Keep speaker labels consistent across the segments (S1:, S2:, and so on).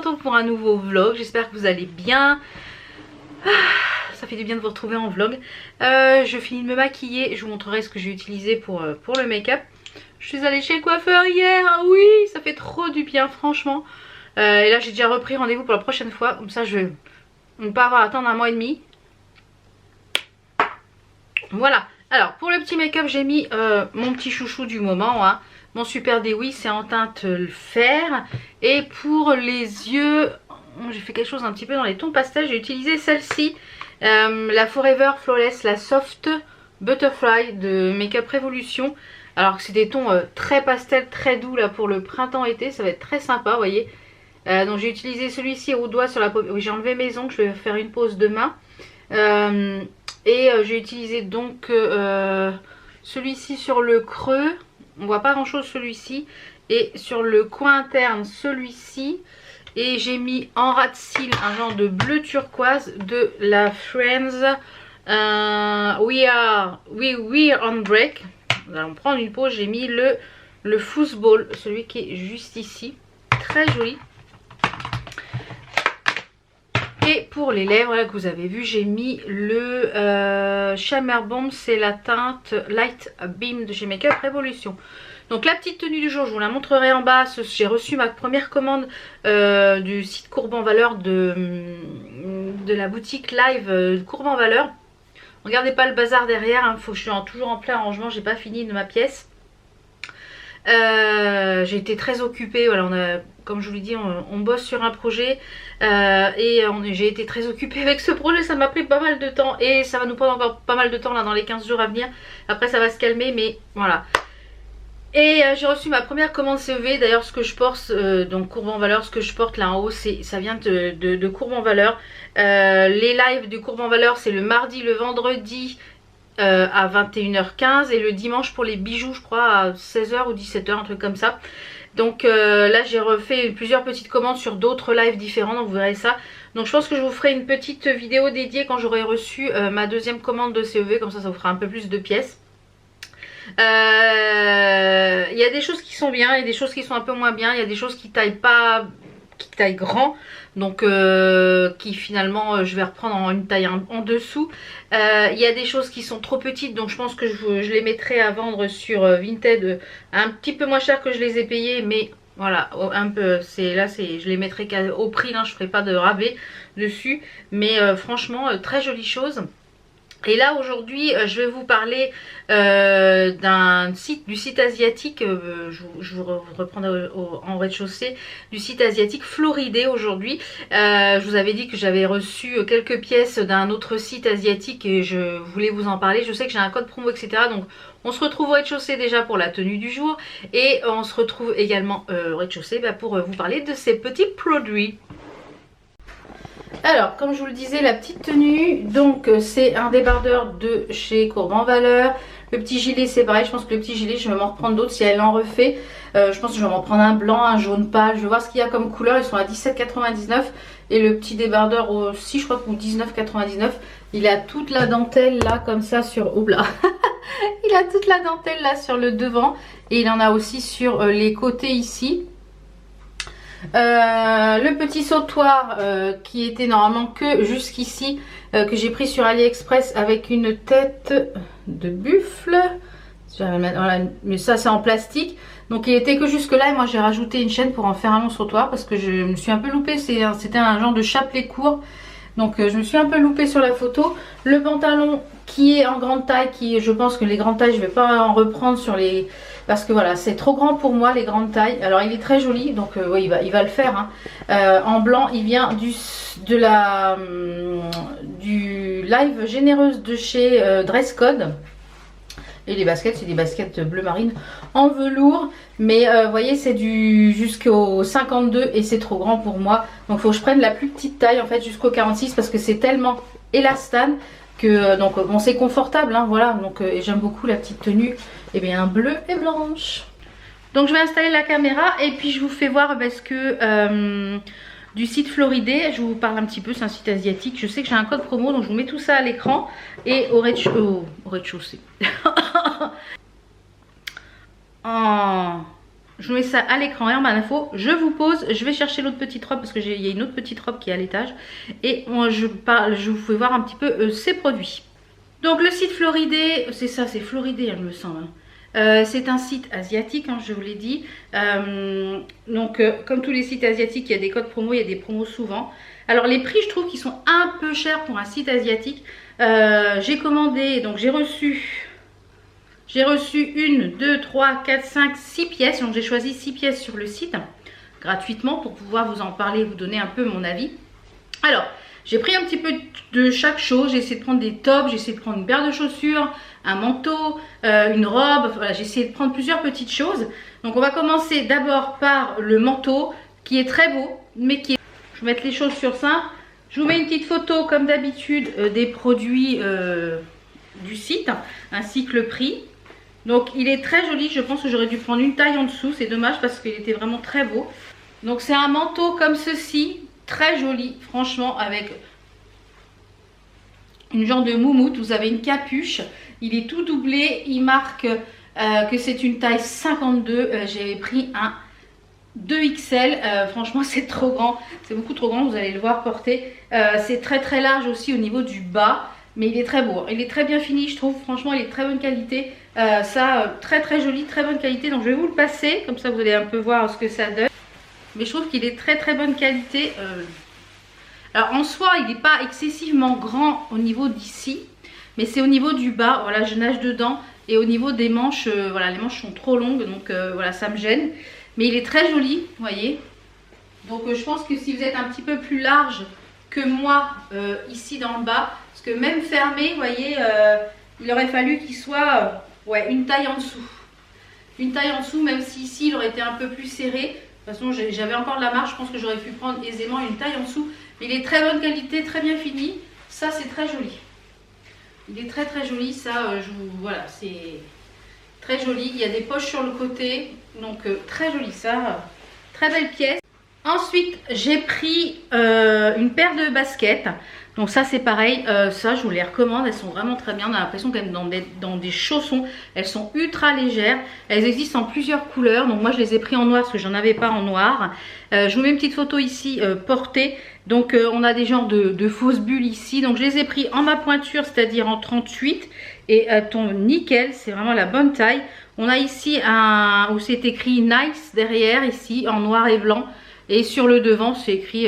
S1: retour pour un nouveau vlog. J'espère que vous allez bien. Ça fait du bien de vous retrouver en vlog. Je finis de me maquiller. Je vous montrerai ce que j'ai utilisé pour le make-up. Je suis allée chez le coiffeur hier. Ah oui, ça fait trop du bien franchement. Et là j'ai déjà repris rendez-vous pour la prochaine fois. Comme ça je ne vais pas avoir à attendre un mois et demi. Voilà. Alors pour le petit make-up j'ai mis mon petit chouchou du moment, hein. Mon Super Dewy, c'est en teinte fer. Et pour les yeux, j'ai fait quelque chose un petit peu dans les tons pastels. J'ai utilisé celle-ci, la Forever Flawless, la Soft Butterfly de Makeup Revolution. Alors que c'est des tons très pastels, très doux là pour le printemps-été. Ça va être très sympa, vous voyez. Donc j'ai utilisé celui-ci au doigt sur la paupière. Oui, j'ai enlevé mes ongles, je vais faire une pause demain. J'ai utilisé donc celui-ci sur le creux. On voit pas grand chose celui-ci. Et sur le coin interne celui-ci. Et j'ai mis en ras de cils un genre de bleu turquoise de la Friends. We're on break. Nous allons prendre une pause. J'ai mis le football, celui qui est juste ici. Très joli. Et pour les lèvres là, que vous avez vu, j'ai mis le Shimmer Bomb, c'est la teinte Light Beam de chez Makeup Revolution. Donc la petite tenue du jour, je vous la montrerai en bas. J'ai reçu ma première commande du site Courbe en Valeur de la boutique live Courbe en Valeur. Regardez pas le bazar derrière, hein, je suis toujours en plein rangement, j'ai pas fini de ma pièce. J'ai été très occupée, voilà, comme je vous l'ai dit, on bosse sur un projet j'ai été très occupée avec ce projet, ça m'a pris pas mal de temps et ça va nous prendre encore pas mal de temps là dans les 15 jours à venir. Après ça va se calmer, mais voilà. Et j'ai reçu ma première commande CEV, d'ailleurs ce que je porte, donc Courbe en Valeur, ce que je porte là en haut, ça vient de Courbe en Valeur. Les lives du Courbe en Valeur, c'est le mardi, le vendredi à 21h15 et le dimanche pour les bijoux, je crois à 16h ou 17h, un truc comme ça. Donc là j'ai refait plusieurs petites commandes sur d'autres lives différents, donc vous verrez ça. Donc je pense que je vous ferai une petite vidéo dédiée quand j'aurai reçu ma deuxième commande de CEV, comme ça vous fera un peu plus de pièces. Il y a des choses qui sont bien, il y a des choses qui sont un peu moins bien, il y a des choses qui taillent pas, qui taillent grand, donc qui finalement je vais reprendre en une taille en dessous. Il y a des choses qui sont trop petites, donc je pense que je les mettrai à vendre sur Vinted un petit peu moins cher que je les ai payés, mais voilà, un peu, je les mettrai au prix, là, je ferai pas de rabais dessus, mais franchement très jolie chose. Et là aujourd'hui je vais vous parler du site asiatique, je vous reprendrai en rez-de-chaussée, du site asiatique Floridé aujourd'hui. Je vous avais dit que j'avais reçu quelques pièces d'un autre site asiatique et je voulais vous en parler. Je sais que j'ai un code promo, etc. Donc on se retrouve au rez-de-chaussée déjà pour la tenue du jour. Et on se retrouve également au rez-de-chaussée pour vous parler de ces petits produits. Alors, comme je vous le disais, la petite tenue, donc c'est un débardeur de chez Courbe en Valeur. Le petit gilet, c'est pareil, je pense que le petit gilet, je vais m'en reprendre d'autres si elle en refait. Je pense que je vais m'en prendre un blanc, un jaune pâle. Je vais voir ce qu'il y a comme couleur, ils sont à 17,99. Et le petit débardeur aussi, je crois que 19,99. Il a toute la dentelle là, comme ça, sur... Oula. Il a toute la dentelle là sur le devant. Et il en a aussi sur les côtés ici. Le petit sautoir qui était normalement que jusqu'ici, que j'ai pris sur AliExpress avec une tête de buffle. Voilà, mais ça c'est en plastique, donc il était que jusque là et moi j'ai rajouté une chaîne pour en faire un long sautoir parce que je me suis un peu loupée. C'était un genre de chapelet court, donc je me suis un peu loupée sur la photo. Le pantalon qui est en grande taille, je pense que les grandes tailles je vais pas en reprendre sur les... Parce que voilà, c'est trop grand pour moi les grandes tailles. Alors il est très joli, donc oui, il va le faire. Hein. En blanc, il vient du live généreuse de chez Dress Code. Et les baskets, c'est des baskets bleu marine en velours. Mais vous voyez, c'est jusqu'au 52 et c'est trop grand pour moi. Donc il faut que je prenne la plus petite taille en fait jusqu'au 46 parce que c'est tellement élastane. Donc bon, c'est confortable, hein, voilà. Donc j'aime beaucoup la petite tenue, et bien bleu et blanche. Donc je vais installer la caméra et puis je vous fais voir parce que du site Floridé, je vous parle un petit peu, c'est un site asiatique. Je sais que j'ai un code promo, donc je vous mets tout ça à l'écran et au rez-de-chaussée. Oh. je vous mets ça à l'écran et en barre d'infos. Je vous pose, je vais chercher l'autre petite robe parce qu'il y a une autre petite robe qui est à l'étage. Et moi, je vous fais voir un petit peu ces produits. Donc le site Floridé, c'est ça, c'est Floridé, il me semble. C'est un site asiatique, hein, je vous l'ai dit. Comme tous les sites asiatiques, il y a des codes promo, il y a des promos souvent. Alors les prix, je trouve qu'ils sont un peu chers pour un site asiatique. J'ai commandé, donc j'ai reçu 1, 2, 3, 4, 5, 6 pièces. Donc j'ai choisi 6 pièces sur le site gratuitement pour pouvoir vous en parler et vous donner un peu mon avis. Alors, j'ai pris un petit peu de chaque chose. J'ai essayé de prendre des tops, j'ai essayé de prendre une paire de chaussures, un manteau, une robe. Voilà, j'ai essayé de prendre plusieurs petites choses. Donc on va commencer d'abord par le manteau qui est très beau, mais qui est... Je vais mettre les choses sur ça. Je vous mets une petite photo comme d'habitude des produits du site, ainsi que le prix. Donc il est très joli, je pense que j'aurais dû prendre une taille en dessous, c'est dommage parce qu'il était vraiment très beau. Donc c'est un manteau comme ceci, très joli, franchement, avec une genre de moumoute. Vous avez une capuche, il est tout doublé, il marque que c'est une taille 52. J'ai pris un 2XL, franchement c'est trop grand, c'est beaucoup trop grand, vous allez le voir porter. C'est très très large aussi au niveau du bas. Mais il est très beau, il est très bien fini, je trouve. Franchement, il est de très bonne qualité. Très très joli, très bonne qualité. Donc je vais vous le passer, comme ça vous allez un peu voir ce que ça donne. Mais je trouve qu'il est très très bonne qualité. Alors en soi, il n'est pas excessivement grand au niveau d'ici. Mais c'est au niveau du bas, voilà, je nage dedans. Et au niveau des manches, voilà, les manches sont trop longues. Donc voilà, ça me gêne. Mais il est très joli, vous voyez. Donc je pense que si vous êtes un petit peu plus large que moi, ici dans le bas... Parce que même fermé, vous voyez, il aurait fallu qu'il soit une taille en dessous. Une taille en dessous, même si ici il aurait été un peu plus serré. De toute façon, j'avais encore de la marge, je pense que j'aurais pu prendre aisément une taille en dessous. Mais il est très bonne qualité, très bien fini. Ça, c'est très joli. Il est très très joli, ça, voilà, c'est très joli. Il y a des poches sur le côté, donc très joli, ça. Très belle pièce. Ensuite, j'ai pris une paire de baskets. Donc ça c'est pareil, ça je vous les recommande, elles sont vraiment très bien. On a l'impression qu'elles sont dans des chaussons, elles sont ultra légères. Elles existent en plusieurs couleurs, donc moi je les ai pris en noir parce que j'en avais pas en noir. Je vous mets une petite photo ici portée. Donc on a des genres de fausses bulles ici. Donc je les ai pris en ma pointure, c'est-à-dire en 38. Et ton nickel, c'est vraiment la bonne taille. On a ici un où c'est écrit Nice derrière, ici en noir et blanc. Et sur le devant c'est écrit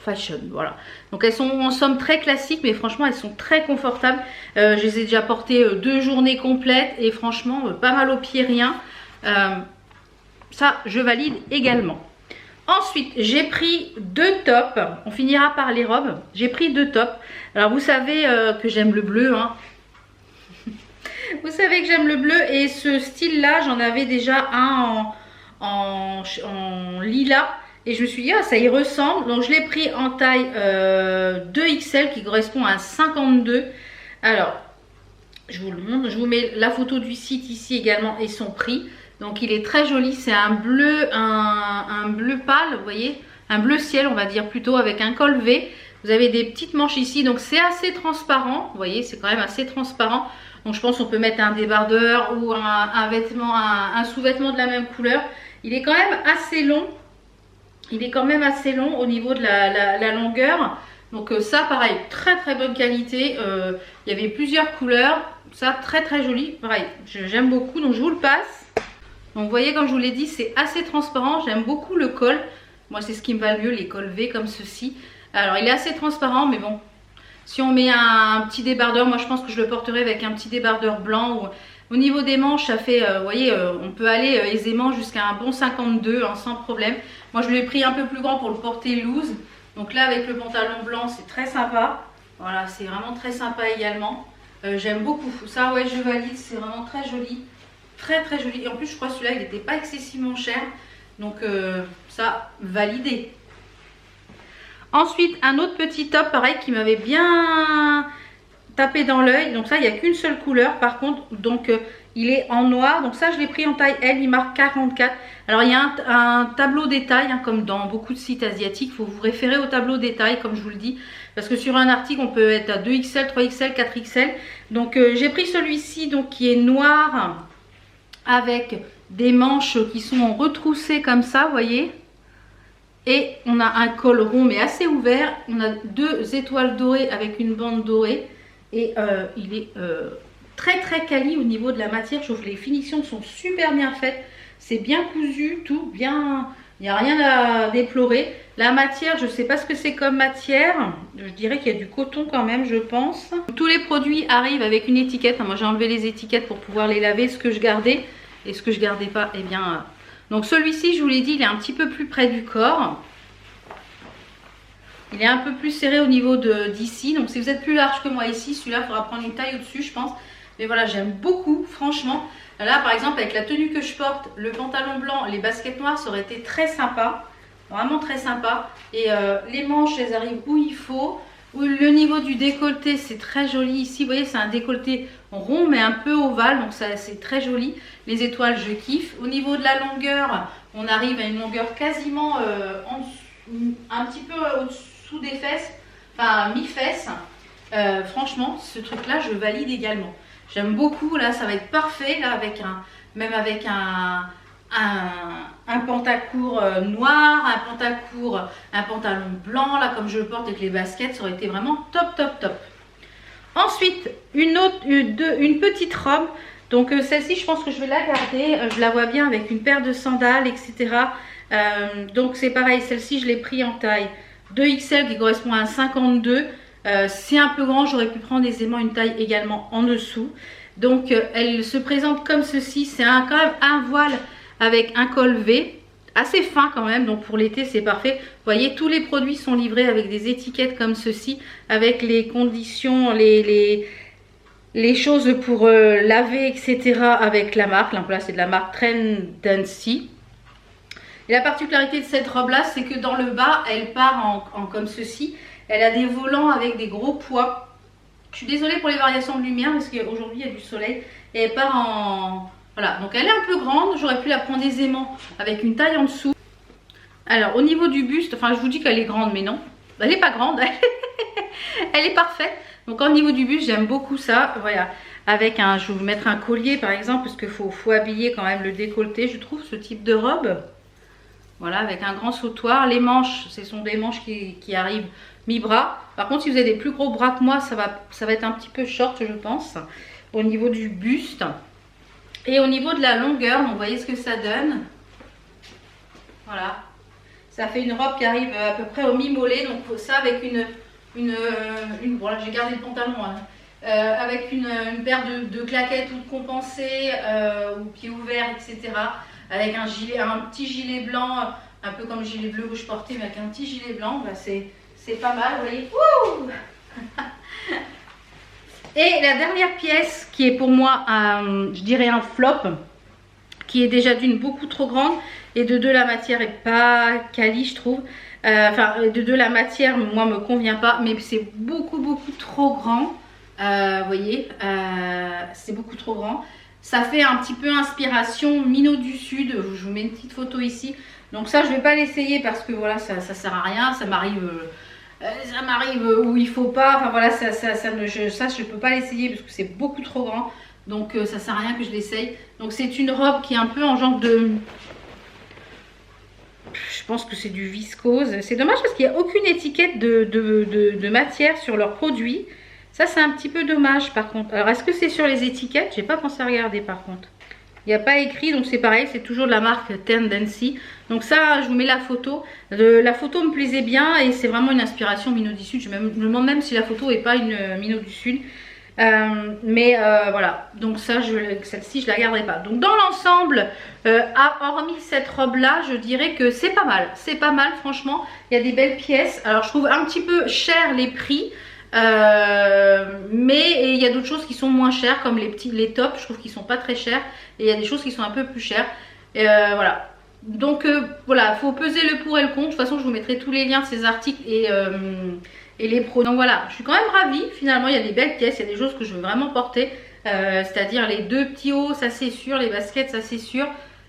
S1: Fashion, voilà. Donc elles sont en somme très classiques, mais franchement elles sont très confortables. Je les ai déjà portées 2 journées complètes et franchement pas mal aux pieds, rien. Ça je valide également. Ensuite j'ai pris 2 tops, on finira par les robes. J'ai pris 2 tops. Alors vous savez que j'aime le bleu, hein. Vous savez que j'aime le bleu et ce style là j'en avais déjà un en lilas. Et je me suis dit, ah, ça y ressemble. Donc je l'ai pris en taille 2XL qui correspond à un 52. Alors, je vous le montre. Je vous mets la photo du site ici également et son prix. Donc il est très joli. C'est un bleu, un bleu pâle, vous voyez. Un bleu ciel, on va dire plutôt, avec un col V. Vous avez des petites manches ici. Donc c'est assez transparent. Vous voyez, c'est quand même assez transparent. Donc je pense qu'on peut mettre un débardeur ou un vêtement, un sous-vêtement de la même couleur. Il est quand même assez long. Il est quand même assez long au niveau de la longueur. Donc ça pareil, très très bonne qualité. Il y avait plusieurs couleurs. Ça très très joli. Pareil, j'aime beaucoup. Donc je vous le passe. Donc vous voyez, comme je vous l'ai dit, c'est assez transparent. J'aime beaucoup le col. Moi c'est ce qui me va le mieux, les cols V comme ceci. Alors il est assez transparent, mais bon. Si on met un petit débardeur, moi je pense que je le porterai avec un petit débardeur blanc. Au niveau des manches, ça fait, vous voyez, on peut aller aisément jusqu'à un bon 52 hein, sans problème. Moi je l'ai pris un peu plus grand pour le porter loose. Donc là avec le pantalon blanc c'est très sympa. Voilà, c'est vraiment très sympa également. J'aime beaucoup. Ça ouais, je valide, c'est vraiment très joli. Très très joli. Et en plus je crois que celui-là il n'était pas excessivement cher. Donc ça, validé. Ensuite un autre petit top pareil qui m'avait bien tapé dans l'œil. Donc ça il n'y a qu'une seule couleur par contre. Donc il est en noir. Donc ça je l'ai pris en taille L, il marque 44. Alors il y a un tableau détail hein, comme dans beaucoup de sites asiatiques. Il faut vous référer au tableau détail comme je vous le dis. Parce que sur un article on peut être à 2XL, 3XL, 4XL. Donc j'ai pris celui-ci donc qui est noir avec des manches qui sont retroussées comme ça, vous voyez. Et on a un col rond mais assez ouvert. On a 2 étoiles dorées avec une bande dorée. Et il est très très quali au niveau de la matière. Je trouve que les finitions sont super bien faites. C'est bien cousu, tout bien. Il n'y a rien à déplorer. La matière, je ne sais pas ce que c'est comme matière. Je dirais qu'il y a du coton quand même, je pense. Tous les produits arrivent avec une étiquette. Moi, j'ai enlevé les étiquettes pour pouvoir les laver. Ce que je gardais et ce que je gardais pas, eh bien... Donc celui-ci, je vous l'ai dit, il est un petit peu plus près du corps. Il est un peu plus serré au niveau d'ici. Donc si vous êtes plus large que moi ici, celui-là, il faudra prendre une taille au-dessus, je pense. Mais voilà, j'aime beaucoup, franchement. Là, par exemple, avec la tenue que je porte, le pantalon blanc, les baskets noires, ça aurait été très sympa. Vraiment très sympa. Et les manches, elles arrivent où il faut. Le niveau du décolleté, c'est très joli ici. Vous voyez, c'est un décolleté rond, mais un peu ovale. Donc, c'est très joli. Les étoiles, je kiffe. Au niveau de la longueur, on arrive à une longueur quasiment un petit peu au-dessous des fesses. Enfin, mi-fesses. Franchement, ce truc-là, je valide également. J'aime beaucoup. Là, ça va être parfait. Là, même avec un pantacourt noir, un pantalon blanc, là comme je le porte avec les baskets, ça aurait été vraiment top top top. Ensuite, une petite robe. Donc celle-ci, je pense que je vais la garder. Je la vois bien avec une paire de sandales, etc. Donc c'est pareil, celle-ci je l'ai pris en taille 2XL qui correspond à un 52. C'est un peu grand, j'aurais pu prendre aisément une taille également en dessous. Donc elle se présente comme ceci. C'est quand même un voile avec un col V, assez fin quand même, donc pour l'été c'est parfait. Vous voyez, tous les produits sont livrés avec des étiquettes comme ceci, avec les conditions, les choses pour laver, etc. avec la marque. Là c'est de la marque Trendancy. Et la particularité de cette robe là, c'est que dans le bas, elle part en comme ceci. Elle a des volants avec des gros poids. Je suis désolée pour les variations de lumière parce qu'aujourd'hui il y a du soleil. Et elle part en... Voilà, donc elle est un peu grande, j'aurais pu la prendre aisément avec une taille en dessous. Alors au niveau du buste, enfin je vous dis qu'elle est grande mais non, elle n'est pas grande, elle est parfaite. Donc au niveau du buste, j'aime beaucoup ça, voilà. Avec je vais vous mettre un collier par exemple, parce qu'il faut habiller quand même le décolleté, je trouve, ce type de robe. Voilà, avec un grand sautoir. Les manches, ce sont des manches qui arrivent mi-bras. Par contre, si vous avez des plus gros bras que moi, ça va être un petit peu short, je pense, au niveau du buste. Et au niveau de la longueur, donc vous voyez ce que ça donne. Voilà. Ça fait une robe qui arrive à peu près au mi-mollet. Donc ça avec bon là j'ai gardé le pantalon. Hein. Avec une paire de claquettes toutes compensées, ou pieds ouverts, etc. Avec un petit gilet blanc, un peu comme le gilet bleu que je portais, mais avec un petit gilet blanc, bah c'est pas mal, vous voyez. Wouh. Et la dernière pièce qui est pour moi, je dirais un flop, qui est déjà d'une beaucoup trop grande, et de deux la matière est pas quali, je trouve. Enfin, de deux la matière, moi, me convient pas, mais c'est beaucoup trop grand. Vous voyez, c'est beaucoup trop grand. Ça fait un petit peu inspiration Minot du Sud. Je vous mets une petite photo ici. Donc ça, je vais pas l'essayer parce que voilà, ça sert à rien. Ça m'arrive où il faut pas. Enfin voilà, je peux pas l'essayer parce que c'est beaucoup trop grand. Donc ça sert à rien que je l'essaye. Donc c'est une robe qui est un peu en genre de... Je pense que c'est du viscose. C'est dommage parce qu'il n'y a aucune étiquette de matière sur leurs produits. Ça, c'est un petit peu dommage par contre. Alors, est-ce que c'est sur les étiquettes? J'ai pas pensé à regarder par contre. Il n'y a pas écrit, donc c'est pareil. C'est toujours de la marque Tendency. Donc ça, je vous mets la photo. La photo me plaisait bien et c'est vraiment une inspiration Minot du Sud. Je me demande même si la photo n'est pas une Minot du Sud. Voilà, donc ça, celle-ci, je la garderai pas. Donc dans l'ensemble, hormis cette robe-là, je dirais que c'est pas mal. C'est pas mal, franchement. Il y a des belles pièces. Alors, je trouve un petit peu cher les prix. Mais il y a d'autres choses qui sont moins chères, comme les tops, je trouve qu'ils sont pas très chers. Et il y a des choses qui sont un peu plus chères. Voilà. Donc voilà, faut peser le pour et le contre. De toute façon, je vous mettrai tous les liens de ces articles et les produits. Donc voilà, je suis quand même ravie. Finalement, il y a des belles pièces, il y a des choses que je veux vraiment porter. C'est-à-dire les deux petits hauts, ça c'est sûr. Les baskets, ça c'est sûr.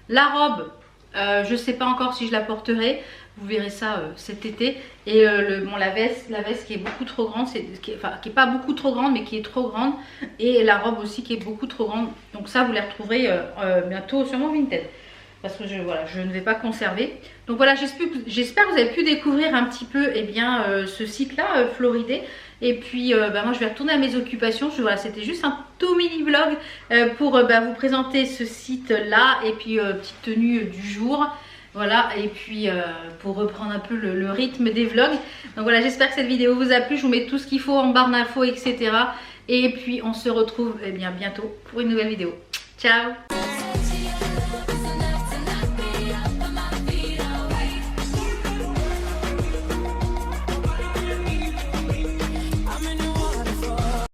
S1: La robe, Je sais pas encore si je la porterai. Vous verrez ça cet été. Et bon, la veste qui est beaucoup trop grande, qui est pas beaucoup trop grande, mais qui est trop grande. Et la robe aussi qui est beaucoup trop grande. Donc ça, vous les retrouverez bientôt sur mon Vinted. Parce que voilà, je ne vais pas conserver. Donc voilà, j'espère que vous avez pu découvrir un petit peu ce site-là, Floridé. Et puis moi je vais retourner à mes occupations. Voilà, c'était juste un tout mini vlog pour vous présenter ce site-là. Et puis petite tenue du jour. Voilà, et puis pour reprendre un peu le rythme des vlogs. Donc voilà, j'espère que cette vidéo vous a plu. Je vous mets tout ce qu'il faut en barre d'infos, etc. Et puis on se retrouve bientôt pour une nouvelle vidéo. Ciao!